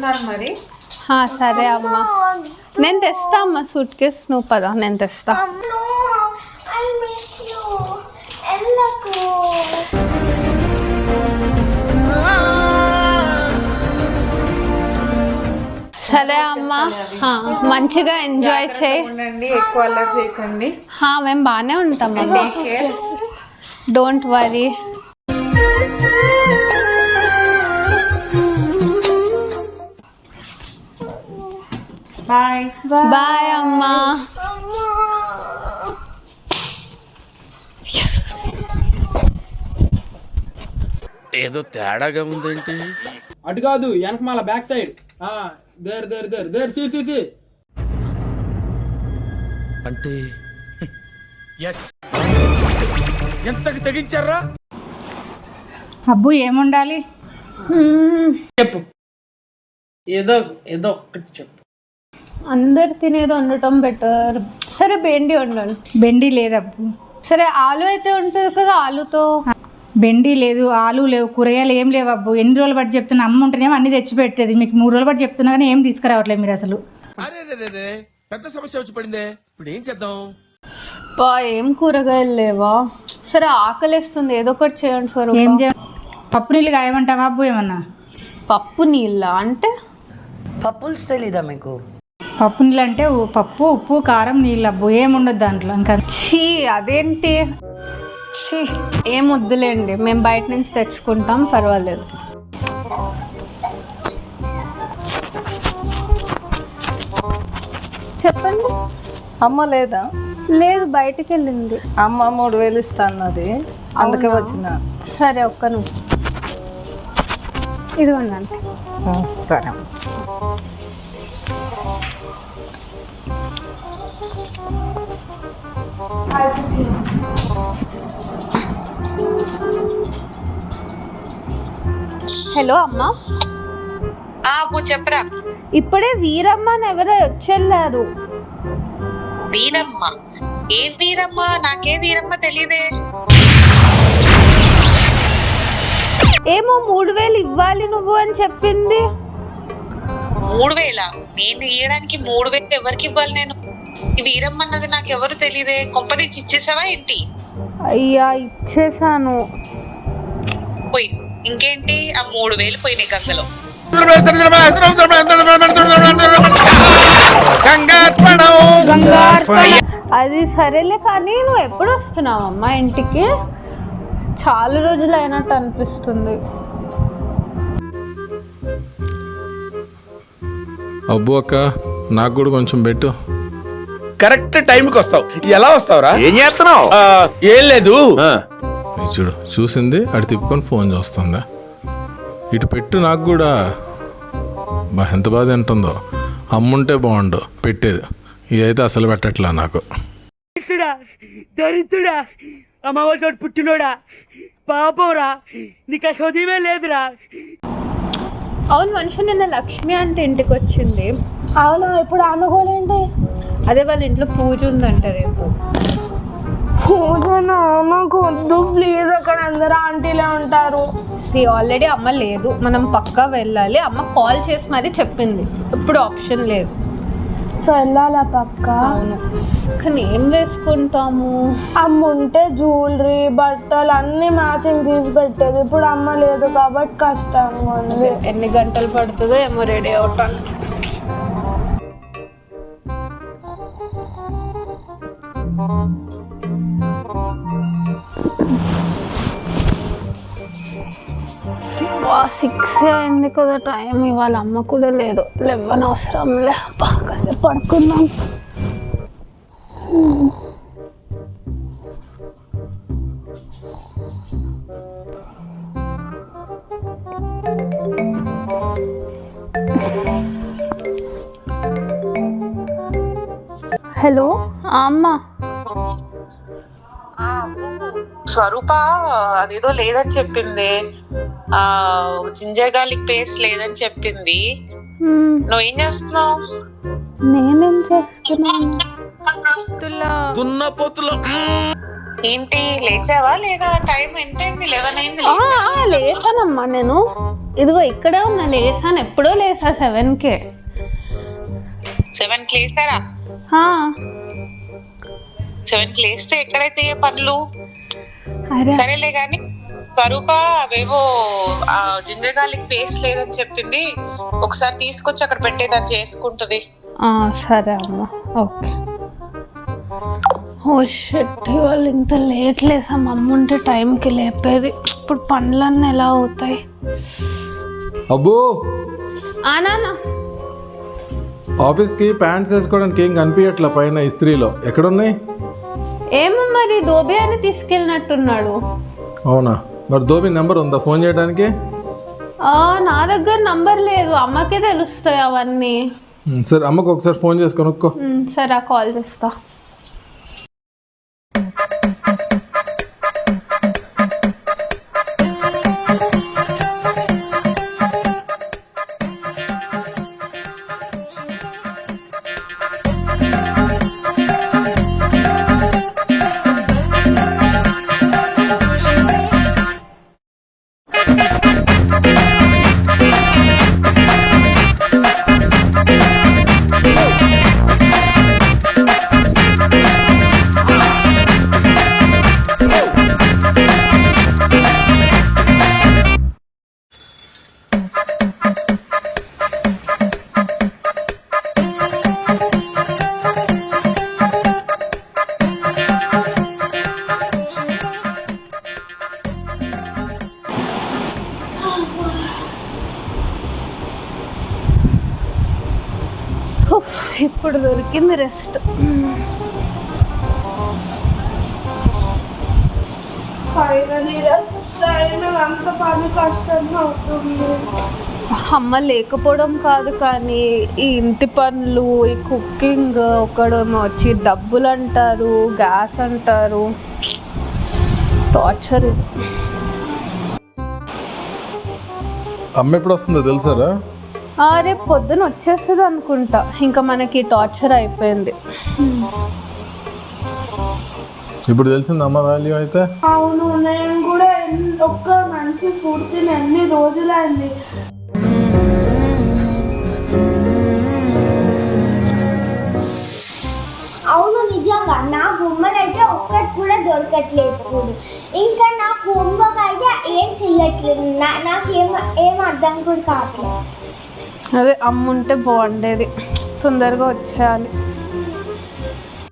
వెళ్తున్నారు మరి? సరే అమ్మ, నేను తెస్తా అమ్మ సూట్ కేస్. నువ్వు పదా, నేను తెస్తా. సరే అమ్మ, మంచిగా ఎంజాయ్ చేయండి, ఎక్కువ అల్లరి చేయకండి. మేము బాగానే ఉంటాం అమ్మ, డోంట్ వరీ. బాయ్ బాయ్ అమ్మా. ఏదో తేడాగా ఉందేంటి? అటు కాదు, వెనక మళ్ళా back side. There there there there see అంటే ఎంతకు తెగించారా? అబ్బు ఏముండాలి చెప్పు, ఏదో ఏదో ఒక్కటి చెప్పు. అందరు తినేది వండటం బెటర్. సరే బెండి వండండి. బెండి లేదబ్బు. సరే ఆలు అయితే ఉంటుంది కదా, ఆలుతో. బెండి లేదు, ఆలు లేవు, కూరగాయలు ఏం లేవు అబ్బు. ఎన్ని రోజులు బట్టి చెప్తున్నా, అమ్మ ఉంటేనేమో అన్ని తెచ్చి పెట్టేది. మీకు 3 రోజులు బట్టి చెప్తున్నా కానీ ఏం తీసుకురావట్లేదు మీరు అసలు. అరే పెద్ద సమస్య వచ్చి పడిందే, ఇప్పుడు ఏం చేద్దాం? ఏం కూరగాయలు లేవా? సరే ఆకలిస్తుంది, ఏదో ఒకటి చేయండి. స్వరూప ఏం పప్పు నీళ్ళు కాయమంటావా అబ్బు? ఏమన్నా పప్పు నీళ్ళ అంటే? పప్పులు తెలీదా మీకు? పప్పు నీళ్ళు అంటే పప్పు, ఉప్పు, కారం, నీళ్ళు అబ్బు. ఏముండదు దాంట్లో. ఇంకా ఛీ, అదేంటి? ఏం వద్దులేండి, మేము బయట నుంచి తెచ్చుకుంటాం, పర్వాలేదు. చెప్పండి. అమ్మ లేదా? లేదు, బయటికి వెళ్ళింది. అమ్మ 3000 ఇస్తా అన్నది, అందుకే వచ్చిన. సరే ఒక్క నిమిషం, ఇదిగోండి అంటే. సరే. హలో అమ్మా. చెప్పరా. ఇప్పుడే వీరమ్మ అని ఎవరో వచ్చెళ్ళారు. వీరమ్మ? ఏ వీరమ్మ? నాకే వీరమ్మ తెలీదే. ఏమో 3000 ఇవ్వాలి నువ్వు అని చెప్పింది. 3000? నేను ఇవ్వడానికి 3000 ఎవరికి ఇవ్వాలి? నేను ఈ వీరమ్మ అన్నది నాకు ఎవరు తెలీదే. కొంపదీసి ఇచ్చేసావా ఏంటి? అయ్యా ఇచ్చేసాను. పోయి ఇంకేంటి, ఆ 3000 పోయినాయి గంగలో. అది సరేలే, కానీ నువ్వు ఎప్పుడు వస్తున్నావు అమ్మా ఇంటికి? చాలా రోజులు అయినట్టు అనిపిస్తుంది. అబ్బు అక్క, నాకు కూడా కొంచెం పెట్టు. కరెక్ట్ టైంకి వస్తావు. ఎలా వస్తావురా? ఏం చేస్తున్నావు? ఏం లేదు. చూడు, చూసింది అటు తిప్పుకొని ఫోన్ చేస్తుందా? ఇటు పెట్టు నాకు కూడా. ఎంత బాధ ఉంటుందో. అమ్ముంటే బాగుండు పెట్టేది, ఇదైతే అసలు పెట్టట్లా నాకు. దరిద్రుడా, అమ్మవారి పుట్టినోడా, పాపంరా, నీకు ఆ చదివే లేదురా. అవును, మనిషి నిన్న లక్ష్మి అంటే ఇంటికి వచ్చింది. అవునా? ఇప్పుడు అనుకోలేండి. అదే వాళ్ళ ఇంట్లో పూజ ఉందంట రేపు. పూజనా? మాకు వద్దు ప్లీజ్, అక్కడ అందరూ ఆంటీలే ఉంటారు. ఆల్రెడీ అమ్మ లేదు, మనం పక్కా వెళ్ళాలి. అమ్మ కాల్ చేసి మరీ చెప్పింది, ఇప్పుడు ఆప్షన్ లేదు. సో వెళ్ళాలా పక్క? అవును, కానీ ఏం వేసుకుంటాము? అమ్మ ఉంటే జ్యువెలరీ, బట్టలు అన్నీ మ్యాచింగ్ తీసి పెట్టేది. ఇప్పుడు అమ్మ లేదు కాబట్టి కష్టంగా ఉంది. ఎన్ని గంటలు పడుతుందో ఏమో రెడీ అవటానికి. సిక్స్ అయింది కదా టైం. ఇవాళ అమ్మ కూడా లేదు. లేవని అవసరంలే, కాసేపు పడుకుందాం. హలో అమ్మ. స్వరూప అదేదో లేదని చెప్పింది. జింజర్ గార్లిక్ పేస్ట్ లేదని చెప్పింది. నువ్వేం చేస్తున్నావు? నేనేం చేస్తున్నాను? దున్నపోతులో ఏంటి లేచావా లేదా? టైం ఎంత అయింది? 11 అయింది. లేచానమ్మా నేను. ఇదిగో ఇక్కడే ఉన్నా, లేసాను, ఎప్పుడో లేసా 7కే. 7కి లేస్తారా? 7కి లేస్తే ఎక్కడైతే ఏ పనులు? అరే సరేలే గాని స్వరూప అవేవో జింజగాలికి పేస్ట్ లేదని చెప్పింది, ఒకసారి తీసుకొచ్చి అక్కడ పెట్టేదాన్ని చేసుకుంటది. సరే అమ్మ, ఓకే. ఓ షట్, వాళ్ళు ఇంత లేట్ లేసా, అమ్మ ఉంటే టైంకి లేపేది. ఇప్పుడు పనులన్నీ ఎలా అవుతాయి? అబ్బో, నాన్న ఆఫీస్కి ప్యాంట్స్ వేసుకోవడానికి ఏం కనిపించట్లా పైన ఇస్త్రీలో, ఎక్కడున్నాయి? ఏమో మరి దోబి అని తీసుకెళ్ళినట్టున్నాడు. అవునా? మరి దోబి నెంబర్ ఉందా ఫోన్ చేయడానికి? నా దగ్గర నంబర్ లేదు, అమ్మకే తెలుస్తాయి అవన్నీ. సరే, అమ్మకు ఒకసారి ఫోన్ చేసి కనుక్కో. సరే, కాల్ చేస్తా. ఇప్పుడు దొరికింది రెస్ట్. ఫైనలీ రెస్ట్ అయినా అంత పని కష్టంగా అవుతుంది. అమ్మ లేకపోవడం కాదు కానీ ఈ ఇంటి పనులు, ఈ కుకింగ్, ఒకడేమో వచ్చి డబ్బులు అంటారు, గ్యాస్ అంటారు, టార్చర్ ఇది. అమ్మ ఎప్పుడు వస్తుందో తెలుసారా? రేపు పొద్దున వచ్చేస్తుంది అనుకుంటా. ఇంకా మనకి టార్చర్ అయిపోయింది. ఇప్పుడు తెలిసింది అమ్మ వాల్యూ అయితే. అవును, నేను కూడా ఒక్క మంచి ఫుడ్ తిని ఎన్ని రోజులైంది. అవును, నిజంగా నా బొమ్మలు అయితే ఒక్కటి కూడా దొరకట్లేదు ఇప్పుడు. ఇంకా నా హోంవర్క్ అయితే ఏం చెయ్యట్లేదు. నాకేం అర్థం కూడా కావట్లేదు. అదే అమ్మ ఉంటే బాగుండేది, తొందరగా వచ్చేయాలి.